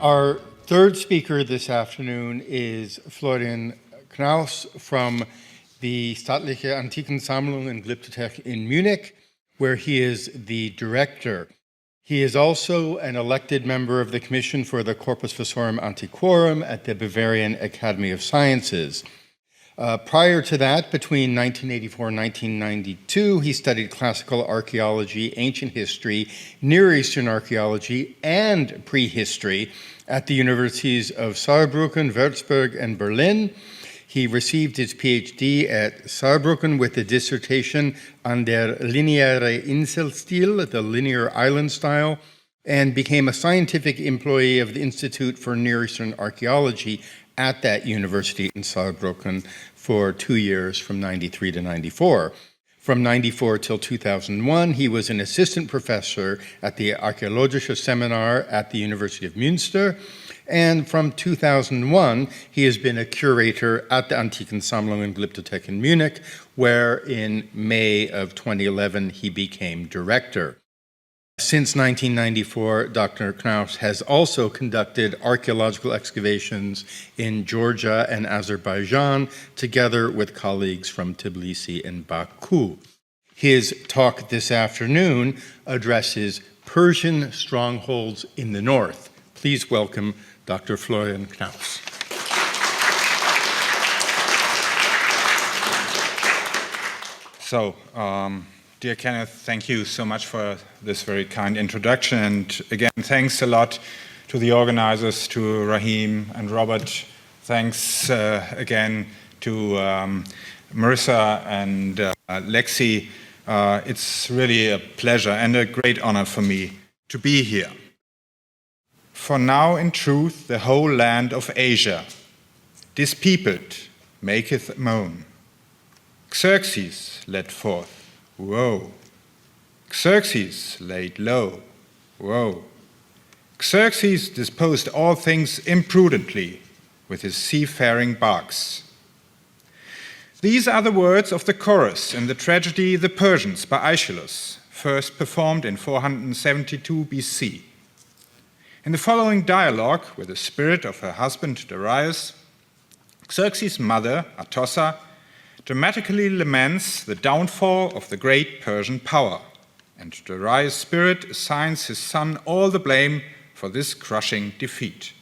Our third speaker this afternoon is Florian Knaus from the Staatliche Antikensammlung und Glyptothek in Munich, where he is the director. He is also an elected member of the Commission for the Corpus Vasorum Antiquorum at the Bavarian Academy of Sciences. Prior to that, between 1984 and 1992, he studied classical archaeology, ancient history, Near Eastern archaeology, and prehistory at the universities of Saarbrücken, Würzburg, and Berlin. He received his PhD at Saarbrücken with a dissertation on der lineare Inselstil, the linear island style, and became a scientific employee of the Institute for Near Eastern Archaeology at that university in Saarbrücken for 2 years from 93 to 94. From 94 till 2001, he was an assistant professor at the archaeologische Seminar at the University of Münster. And from 2001, he has been a curator at the Antikensammlung und Glyptothek in Munich, where in May of 2011, he became director. Since 1994, Dr. Knaus has also conducted archaeological excavations in Georgia and Azerbaijan, together with colleagues from Tbilisi and Baku. His talk this afternoon addresses Persian strongholds in the north. Please welcome Dr. Florian Knaus. So, dear Kenneth, thank you so much for this very kind introduction. And again, thanks a lot to the organizers, to Rahim and Robert. Thanks again to Marissa and Lexi. It's really a pleasure and a great honor for me to be here. For now, in truth, the whole land of Asia, dispeopled, maketh moan. Xerxes led forth. Woe! Xerxes laid low. Woe! Xerxes disposed all things imprudently with his seafaring barks. These are the words of the chorus in the tragedy The Persians by Aeschylus, first performed in 472 BC. In the following dialogue with the spirit of her husband Darius, Xerxes' mother, Atossa, dramatically laments the downfall of the great Persian power, and Darius' spirit assigns his son all the blame for this crushing defeat.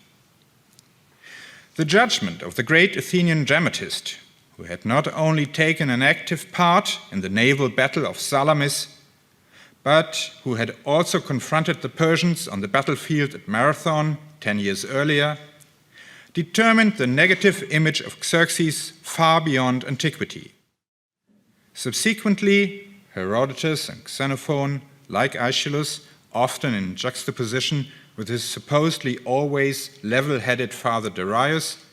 The judgment of the great Athenian dramatist, who had not only taken an active part in the naval battle of Salamis, but who had also confronted the Persians on the battlefield at Marathon 10 years earlier, determined the negative image of Xerxes far beyond antiquity. Subsequently, Herodotus and Xenophon, like Aeschylus, often in juxtaposition with his supposedly always level-headed father Darius,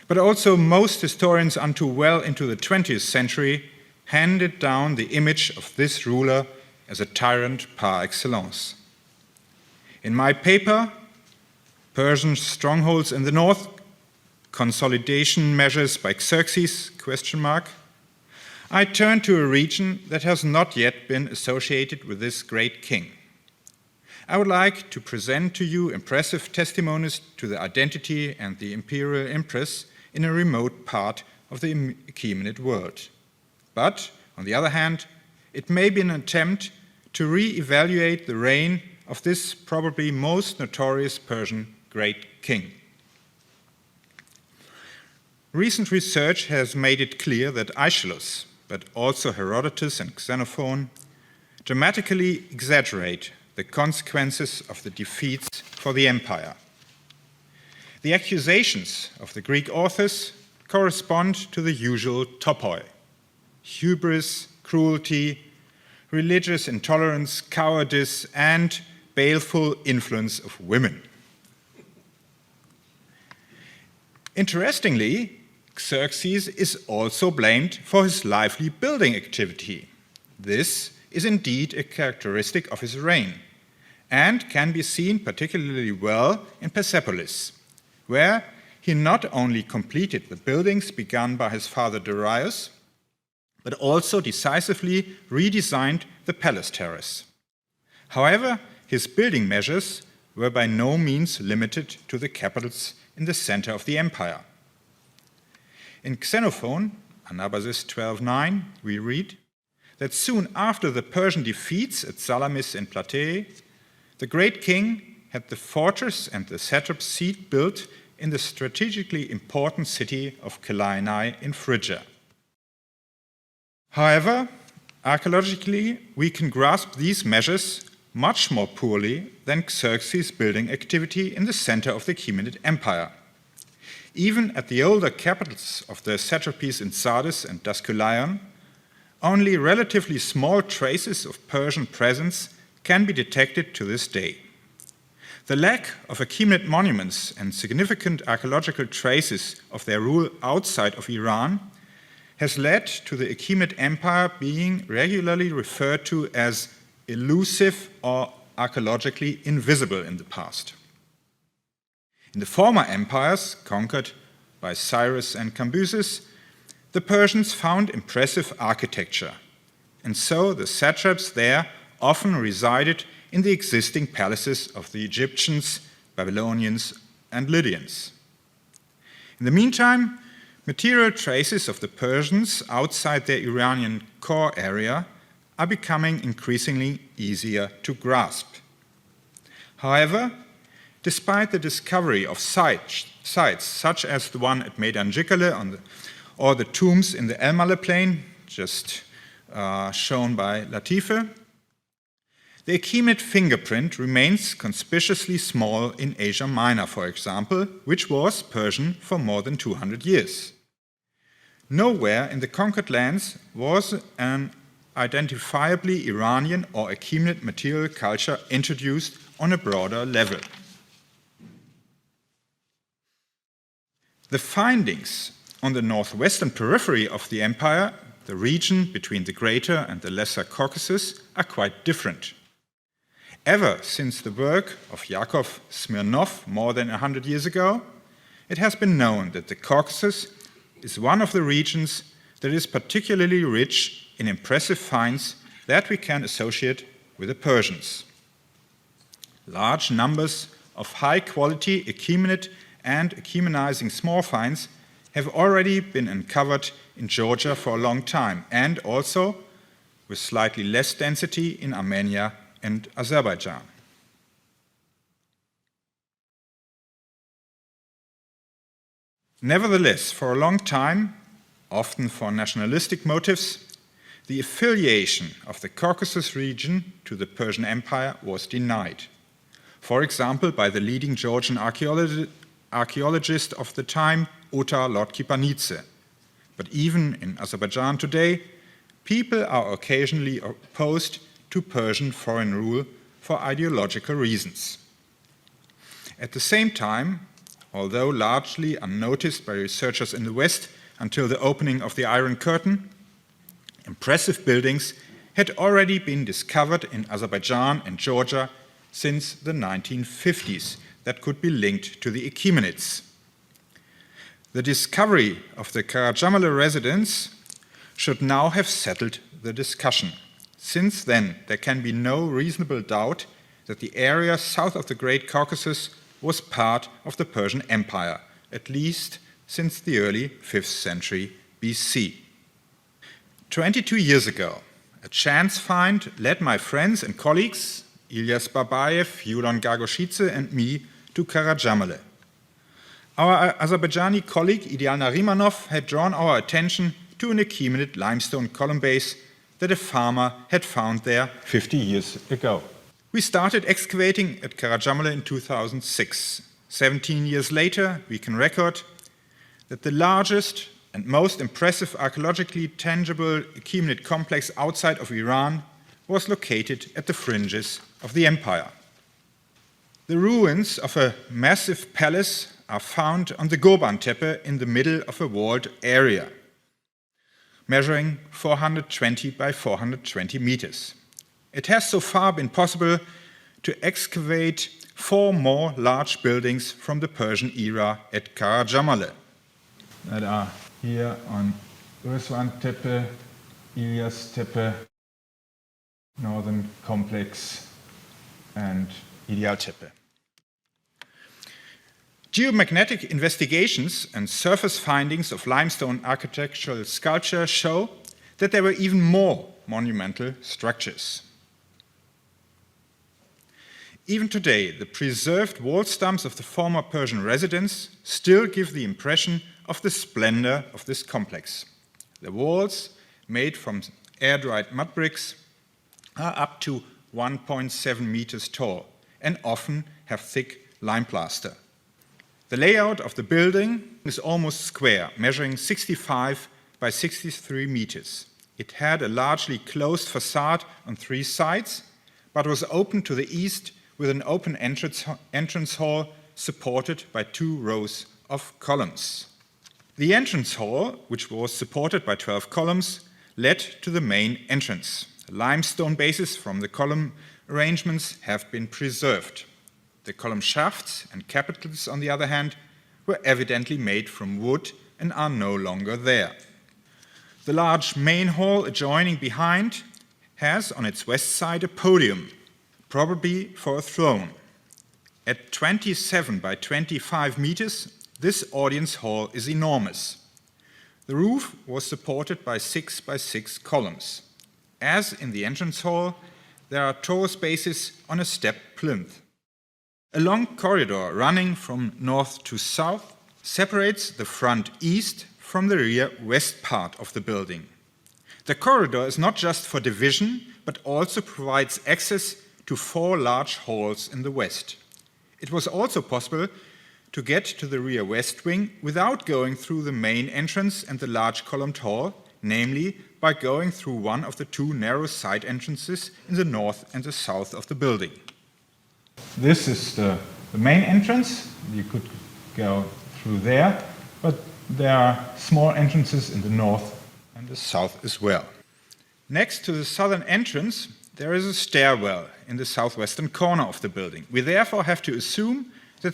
but also most historians until well into the 20th century, handed down the image of this ruler as a tyrant par excellence. In my paper, Persian Strongholds in the North, Consolidation Measures by Xerxes, I turn to a region that has not yet been associated with this great king. I would like to present to you impressive testimonies to the identity and the imperial impress in a remote part of the Achaemenid world. But, on the other hand, it may be an attempt to re-evaluate the reign of this probably most notorious Persian great king. Recent research has made it clear that Aeschylus, but also Herodotus and Xenophon, dramatically exaggerate the consequences of the defeats for the empire. The accusations of the Greek authors correspond to the usual topoi: hubris, cruelty, religious intolerance, cowardice, and baleful influence of women. Interestingly, Xerxes is also blamed for his lively building activity. This is indeed a characteristic of his reign, and can be seen particularly well in Persepolis, where he not only completed the buildings begun by his father Darius, but also decisively redesigned the palace terrace. However, his building measures were by no means limited to the capitals in the center of the empire. In Xenophon, Anabasis 12:9, we read that soon after the Persian defeats at Salamis and Plataea, the great king had the fortress and the satrap's seat built in the strategically important city of Kelainae in Phrygia. However, archaeologically, we can grasp these measures much more poorly than Xerxes' building activity in the center of the Achaemenid Empire. Even at the older capitals of the satrapies in Sardis and Daskylion, only relatively small traces of Persian presence can be detected to this day. The lack of Achaemenid monuments and significant archaeological traces of their rule outside of Iran has led to the Achaemenid Empire being regularly referred to as elusive or archaeologically invisible in the past. In the former empires, conquered by Cyrus and Cambyses, the Persians found impressive architecture, and so the satraps there often resided in the existing palaces of the Egyptians, Babylonians, and Lydians. In the meantime, material traces of the Persians outside their Iranian core area are becoming increasingly easier to grasp. However, despite the discovery of sites such as the one at Meydan Jikale or the tombs in the El Male plain, just shown by Latife, the Achaemenid fingerprint remains conspicuously small in Asia Minor, for example, which was Persian for more than 200 years. Nowhere in the conquered lands was an identifiably Iranian or Achaemenid material culture introduced on a broader level. The findings on the northwestern periphery of the empire, the region between the Greater and the Lesser Caucasus, are quite different. Ever since the work of Yakov Smirnov more than 100 years ago, it has been known that the Caucasus is one of the regions that is particularly rich in impressive finds that we can associate with the Persians. Large numbers of high-quality Achaemenid and Achaemenizing small finds have already been uncovered in Georgia for a long time, and also, with slightly less density, in Armenia and Azerbaijan. Nevertheless, for a long time, often for nationalistic motives, the affiliation of the Caucasus region to the Persian Empire was denied. For example, by the leading Georgian archaeologist of the time, Otar Lotkipanidze. But even in Azerbaijan today, people are occasionally opposed to Persian foreign rule for ideological reasons. At the same time, although largely unnoticed by researchers in the West until the opening of the Iron Curtain, impressive buildings had already been discovered in Azerbaijan and Georgia since the 1950s that could be linked to the Achaemenids. The discovery of the Karajamale residence should now have settled the discussion. Since then, there can be no reasonable doubt that the area south of the Great Caucasus was part of the Persian Empire, at least since the early 5th century BC. 22 years ago, a chance find led my friends and colleagues, Ilyas Babayev, Yulon Gargoshidze, and me, to Karajamale. Our Azerbaijani colleague Ideal Narimanov had drawn our attention to an Achaemenid limestone column base that a farmer had found there 50 years ago. We started excavating at Karajamale in 2006. 17 years later, we can record that the largest and most impressive archaeologically tangible Achaemenid complex outside of Iran was located at the fringes of the empire. The ruins of a massive palace are found on the Goban Tepe in the middle of a walled area, measuring 420 by 420 meters. It has so far been possible to excavate 4 more large buildings from the Persian era at Karajamale. That are here on Urswan Tepe, Ilyas Tepe, Northern Complex, and Ideal Tepe. Geomagnetic investigations and surface findings of limestone architectural sculpture show that there were even more monumental structures. Even today, the preserved wall stumps of the former Persian residence still give the impression of the splendor of this complex. The walls, made from air-dried mud bricks, are up to 1.7 meters tall and often have thick lime plaster. The layout of the building is almost square, measuring 65 by 63 meters. It had a largely closed facade on 3 sides, but was open to the east with an open entrance hall supported by 2 rows of columns. The entrance hall, which was supported by 12 columns, led to the main entrance. Limestone bases from the column arrangements have been preserved. The column shafts and capitals, on the other hand, were evidently made from wood and are no longer there. The large main hall adjoining behind has on its west side a podium, probably for a throne. At 27 by 25 meters, this audience hall is enormous. The roof was supported by 6 by 6 columns. As in the entrance hall, there are torus bases on a step plinth. A long corridor running from north to south separates the front east from the rear west part of the building. The corridor is not just for division, but also provides access to 4 large halls in the west. It was also possible to get to the rear west wing without going through the main entrance and the large columned hall, namely by going through one of the 2 narrow side entrances in the north and the south of the building. This is the main entrance. You could go through there, but there are small entrances in the north and the south as well. Next to the southern entrance, there is a stairwell in the southwestern corner of the building. We therefore have to assume that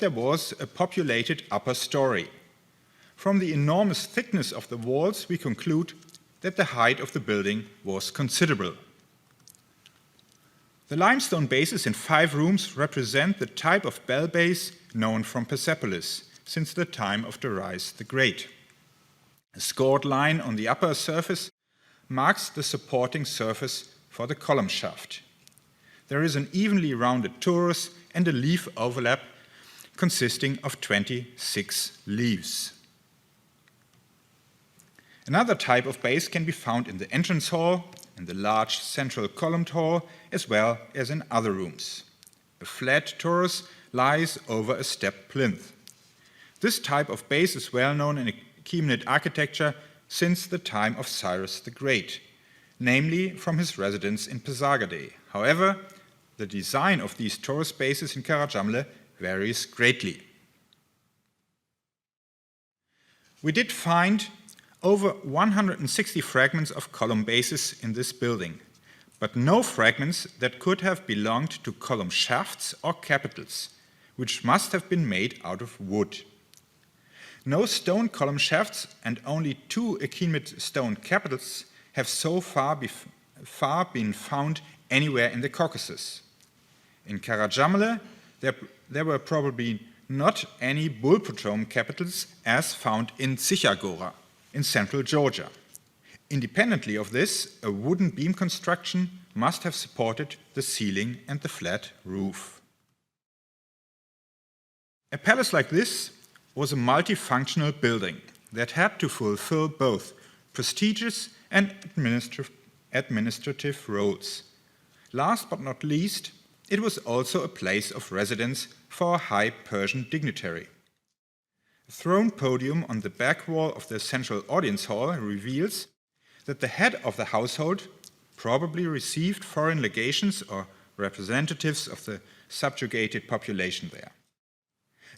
there was a populated upper story. From the enormous thickness of the walls, we conclude that the height of the building was considerable. The limestone bases in 5 rooms represent the type of bell base known from Persepolis since the time of Darius the Great. A scored line on the upper surface marks the supporting surface for the column shaft. There is an evenly rounded torus and a leaf overlap consisting of 26 leaves. Another type of base can be found in the entrance hall, in the large central columned hall, as well as in other rooms. A flat torus lies over a step plinth. This type of base is well known in Achaemenid architecture since the time of Cyrus the Great, namely from his residence in Pasargadae. However, the design of these torus bases in Karajamle varies greatly. We did find over 160 fragments of column bases in this building, but no fragments that could have belonged to column shafts or capitals, which must have been made out of wood. No stone column shafts and only 2 Achaemenid stone capitals have so far been found anywhere in the Caucasus. In Karajamle, there were probably not any bullpodrome capitals as found in Tsichagora in central Georgia. Independently of this, a wooden beam construction must have supported the ceiling and the flat roof. A palace like this was a multifunctional building that had to fulfill both prestigious and administrative roles. Last but not least, it was also a place of residence for a high Persian dignitary. A throne podium on the back wall of the central audience hall reveals that the head of the household probably received foreign legations or representatives of the subjugated population there.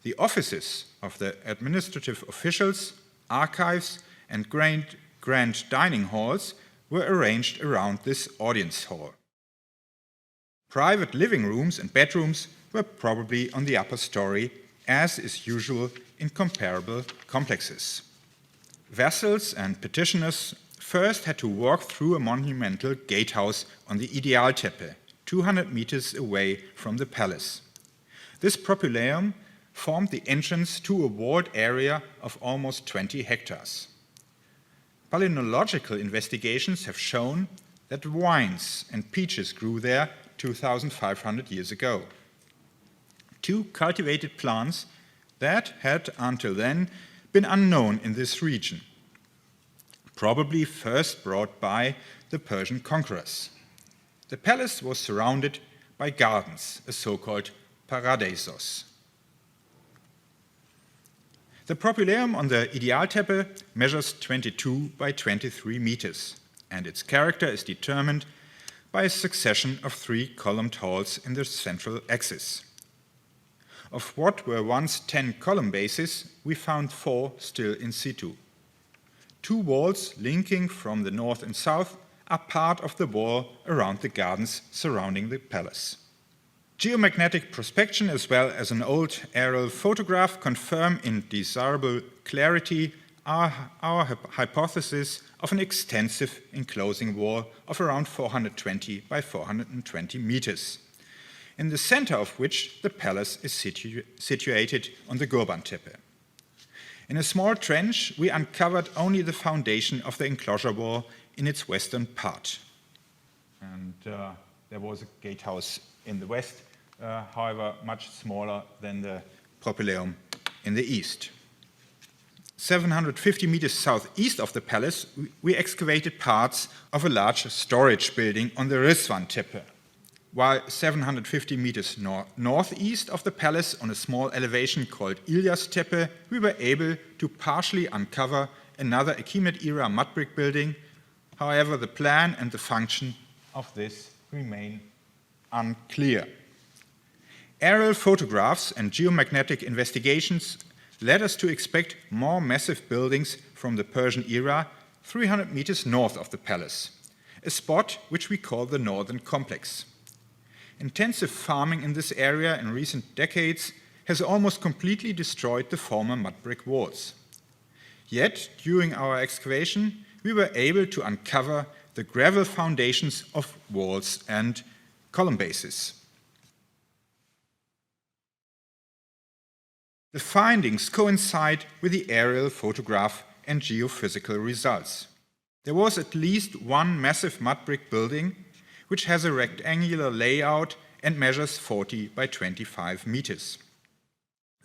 The offices of the administrative officials, archives, and grand dining halls were arranged around this audience hall. Private living rooms and bedrooms were probably on the upper story, as is usual in comparable complexes. Vassals and petitioners first had to walk through a monumental gatehouse on the Idealtepe, 200 meters away from the palace. This propylaeum formed the entrance to a walled area of almost 20 hectares. Palynological investigations have shown that vines and peaches grew there 2,500 years ago. Two cultivated plants that had until then been unknown in this region, probably first brought by the Persian conquerors. The palace was surrounded by gardens, a so-called paradisos. The propylaeum on the Idealteppe measures 22 by 23 meters, and its character is determined by a succession of 3 columned halls in the central axis. Of what were once 10 column bases, we found 4 still in situ. 2 walls linking from the north and south are part of the wall around the gardens surrounding the palace. Geomagnetic prospection as well as an old aerial photograph confirm in desirable clarity our hypothesis of an extensive enclosing wall of around 420 by 420 meters, in the center of which the palace is situated on the Gurban-Tepe. In a small trench, we uncovered only the foundation of the enclosure wall in its western part. And there was a gatehouse in the west, however much smaller than the propylaeum in the east. 750 meters southeast of the palace, we excavated parts of a large storage building on the Rizwan-Tepe, while 750 meters northeast of the palace on a small elevation called Ilyas-Tepe, we were able to partially uncover another Achaemenid-era mud brick building. However, the plan and the function of this remain unclear. Aerial photographs and geomagnetic investigations led us to expect more massive buildings from the Persian era 300 meters north of the palace, a spot which we call the Northern Complex. Intensive farming in this area in recent decades has almost completely destroyed the former mud brick walls. Yet, during our excavation, we were able to uncover the gravel foundations of walls and column bases. The findings coincide with the aerial photograph and geophysical results. There was at least one massive mud brick building which has a rectangular layout and measures 40 by 25 meters.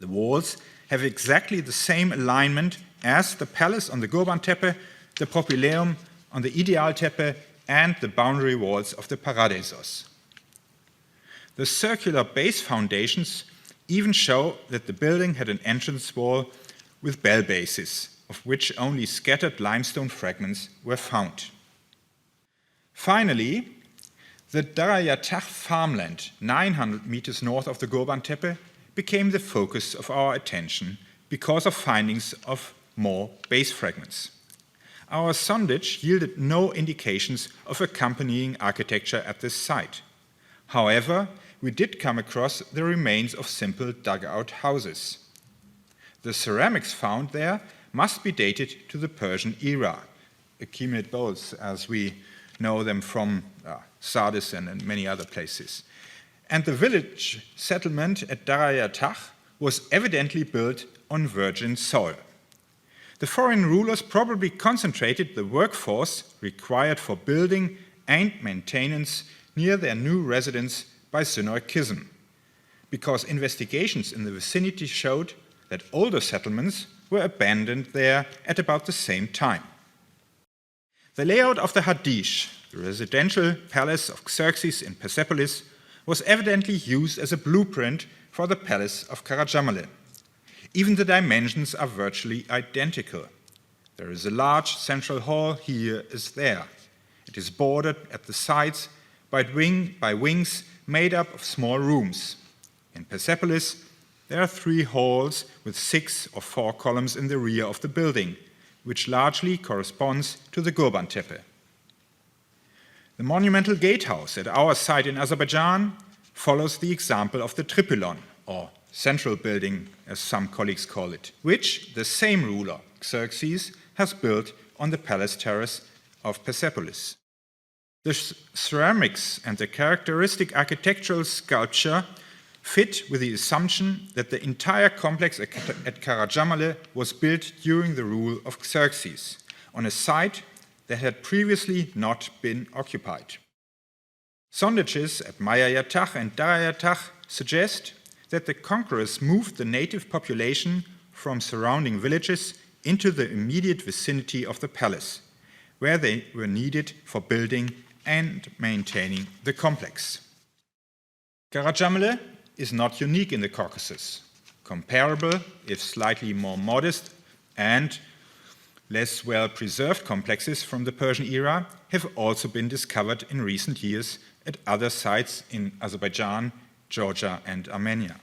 The walls have exactly the same alignment as the palace on the Gurban-Tepe, the propylaeum on the Idealtepe, and the boundary walls of the Paradisos. The circular base foundations even show that the building had an entrance wall with bell bases, of which only scattered limestone fragments were found. Finally, the Darayatach farmland, 900 meters north of the Gurban-Tepe, became the focus of our attention because of findings of more base fragments. Our sondage yielded no indications of accompanying architecture at this site. However, we did come across the remains of simple dugout houses. The ceramics found there must be dated to the Persian era, Achaemenid bowls as we know them from Sardis and many other places. And the village settlement at Darayatach was evidently built on virgin soil. The foreign rulers probably concentrated the workforce required for building and maintenance near their new residence by synoikism, because investigations in the vicinity showed that older settlements were abandoned there at about the same time. The layout of the Hadish, the residential palace of Xerxes in Persepolis, was evidently used as a blueprint for the palace of Karacamalil. Even the dimensions are virtually identical. There is a large central hall here as there. It is bordered at the sides by wings made up of small rooms. In Persepolis, there are 3 halls with 6 or 4 columns in the rear of the building, which largely corresponds to the Gurban-Tepe. The monumental gatehouse at our site in Azerbaijan follows the example of the Tripylon, or central building, as some colleagues call it, which the same ruler, Xerxes, has built on the palace terrace of Persepolis. The ceramics and the characteristic architectural sculpture fit with the assumption that the entire complex at Karacamale was built during the rule of Xerxes, on a site that had previously not been occupied. Sondages at Mayayatach and Darayatach suggest that the conquerors moved the native population from surrounding villages into the immediate vicinity of the palace, where they were needed for building and maintaining the complex. Karacamale is not unique in the Caucasus. Comparable, if slightly more modest, and less well-preserved complexes from the Persian era have also been discovered in recent years at other sites in Azerbaijan, Georgia, and Armenia.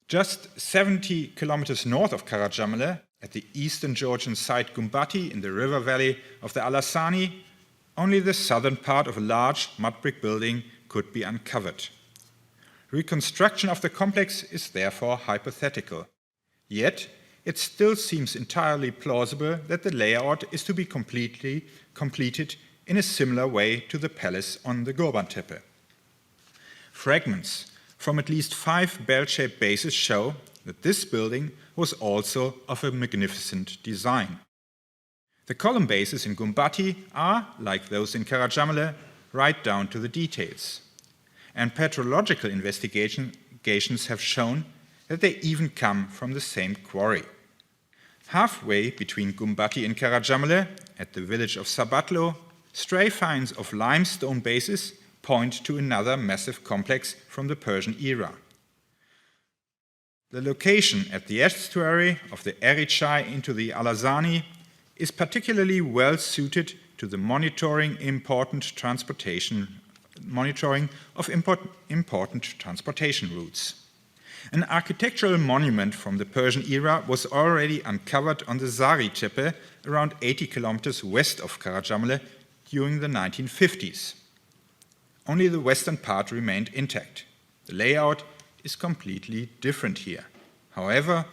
Just 70 kilometers north of Karacamale, at the eastern Georgian site Gumbati in the river valley of the Alasani, only the southern part of a large mud brick building could be uncovered. Reconstruction of the complex is therefore hypothetical. Yet, it still seems entirely plausible that the layout is to be completed in a similar way to the palace on the Gorban Tepe. Fragments from at least 5 bell-shaped bases show that this building was also of a magnificent design. The column bases in Gumbati are, like those in Karacamale, right down to the details. And petrological investigations have shown that they even come from the same quarry. Halfway between Gumbati and Karacamale, at the village of Sabatlo, stray finds of limestone bases point to another massive complex from the Persian era. The location at the estuary of the Erichai into the Alazani is particularly well suited to the monitoring of important transportation routes. An architectural monument from the Persian era was already uncovered on the Zari Tepe, around 80 kilometers west of Karacamale, during the 1950s. Only the western part remained intact. The layout is completely different here. However,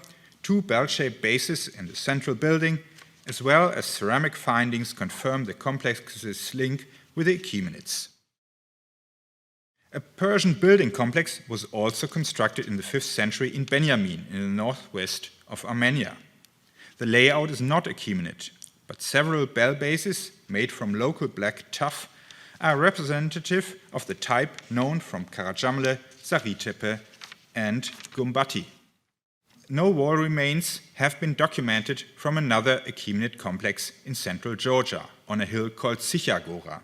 2 bell-shaped bases in the central building, as well as ceramic findings, confirm the complex's link with the Achaemenids. A Persian building complex was also constructed in the 5th century in Benjamin, in the northwest of Armenia. The layout is not Achaemenid, but several bell bases made from local black tuff are representative of the type known from Karacamale, Zaritepe, and Gumbati. No wall remains have been documented from another Achaemenid complex in central Georgia, on a hill called Sichagora.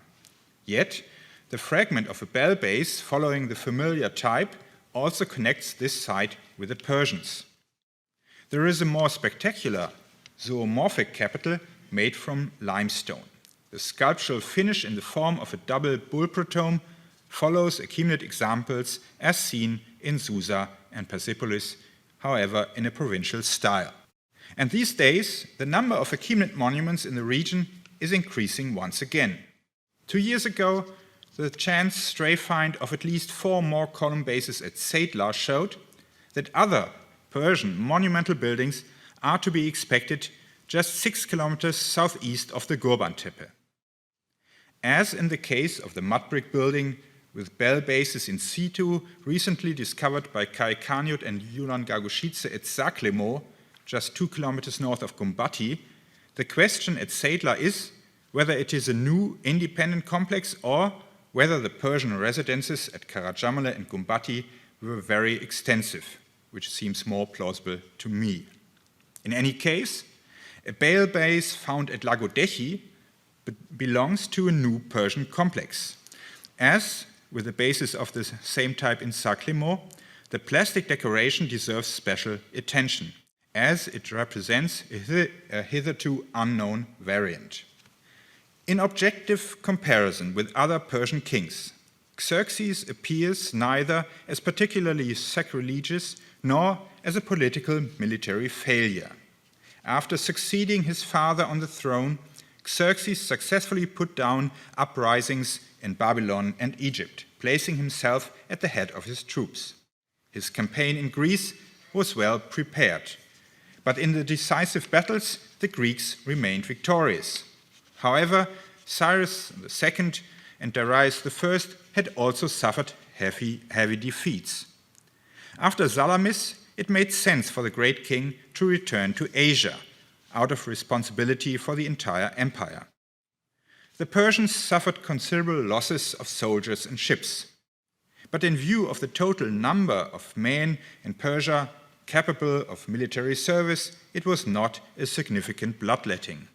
Yet, the fragment of a bell base following the familiar type also connects this site with the Persians. There is a more spectacular zoomorphic capital made from limestone. The sculptural finish in the form of a double bullprotome follows Achaemenid examples as seen in Susa and Persepolis, however in a provincial style. And these days, the number of Achaemenid monuments in the region is increasing once again. 2 years ago, the chance stray find of at least 4 more column bases at Seydlar showed that other Persian monumental buildings are to be expected just 6 kilometers southeast of the Gorban Tepe. As in the case of the mud brick building with bell bases in situ recently discovered by Kai Kanyut and Yulan Gagushidze at Zaklemo, just 2 kilometers north of Gumbati, the question at Seydlar is whether it is a new independent complex or whether the Persian residences at Karacamale and Gumbati were very extensive, which seems more plausible to me. In any case, a bell base found at Lagodechi belongs to a new Persian complex. As with the bases of the same type in Zaklemo, the plastic decoration deserves special attention, as it represents a hitherto unknown variant. In objective comparison with other Persian kings, Xerxes appears neither as particularly sacrilegious nor as a political military failure. After succeeding his father on the throne, Xerxes successfully put down uprisings in Babylon and Egypt, placing himself at the head of his troops. His campaign in Greece was well prepared, but in the decisive battles, the Greeks remained victorious. However, Cyrus II and Darius I had also suffered heavy defeats. After Salamis, it made sense for the great king to return to Asia, out of responsibility for the entire empire. The Persians suffered considerable losses of soldiers and ships. But in view of the total number of men in Persia capable of military service, it was not a significant bloodletting.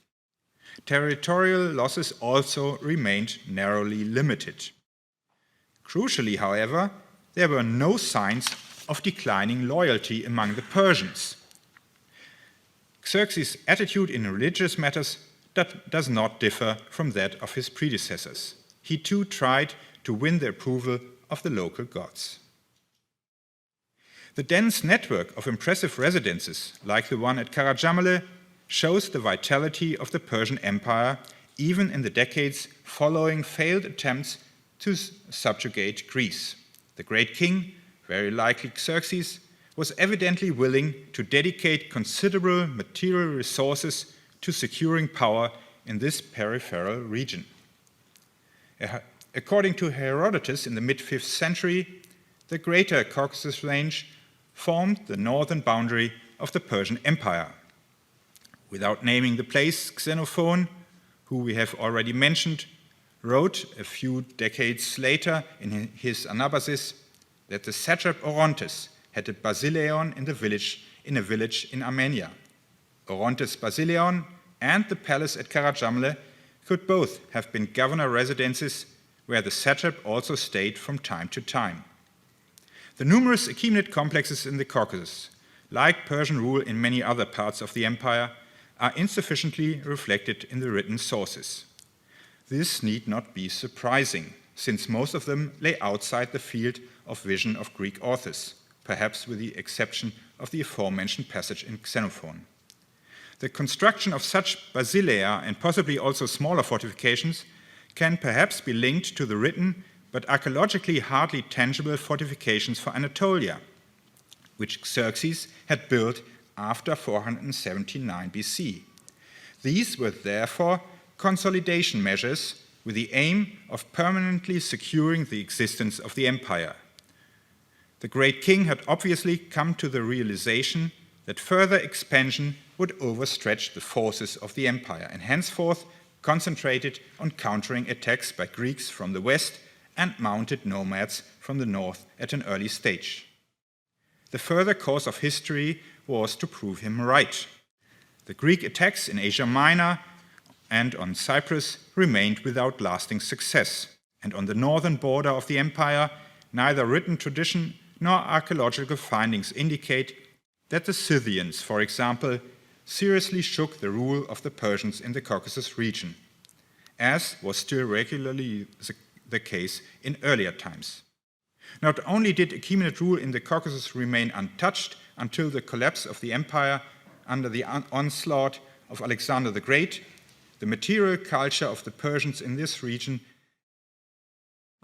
Territorial losses also remained narrowly limited. Crucially, however, there were no signs of declining loyalty among the Persians. Xerxes' attitude in religious matters does not differ from that of his predecessors. He too tried to win the approval of the local gods. The dense network of impressive residences, like the one at Karacamale, shows the vitality of the Persian Empire even in the decades following failed attempts to subjugate Greece. The great king, very likely Xerxes, was evidently willing to dedicate considerable material resources to securing power in this peripheral region. According to Herodotus in the mid-5th century, the Greater Caucasus Range formed the northern boundary of the Persian Empire. Without naming the place, Xenophon, who we have already mentioned, wrote a few decades later in his Anabasis that the satrap Orontes had a basileon in a village in Armenia. Orontes' basileon and the palace at Karacamale could both have been governor residences where the satrap also stayed from time to time. The numerous Achaemenid complexes in the Caucasus, like Persian rule in many other parts of the empire, are insufficiently reflected in the written sources. This need not be surprising, since most of them lay outside the field of vision of Greek authors, perhaps with the exception of the aforementioned passage in Xenophon. The construction of such basileia and possibly also smaller fortifications can perhaps be linked to the written but archaeologically hardly tangible fortifications for Anatolia, which Xerxes had built after 479 BC. These were therefore consolidation measures with the aim of permanently securing the existence of the empire. The great king had obviously come to the realization that further expansion would overstretch the forces of the empire and henceforth concentrated on countering attacks by Greeks from the west and mounted nomads from the north at an early stage. The further course of history was to prove him right. The Greek attacks in Asia Minor and on Cyprus remained without lasting success, and on the northern border of the empire, neither written tradition nor archaeological findings indicate that the Scythians, for example, seriously shook the rule of the Persians in the Caucasus region, as was still regularly the case in earlier times. Not only did Achaemenid rule in the Caucasus remain untouched until the collapse of the empire under the onslaught of Alexander the Great, the material culture of the Persians in this region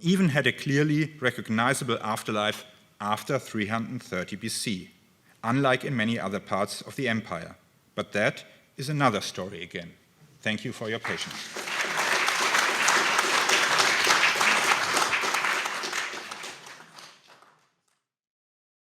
even had a clearly recognizable afterlife after 330 BC, unlike in many other parts of the empire. But that is another story again. Thank you for your patience.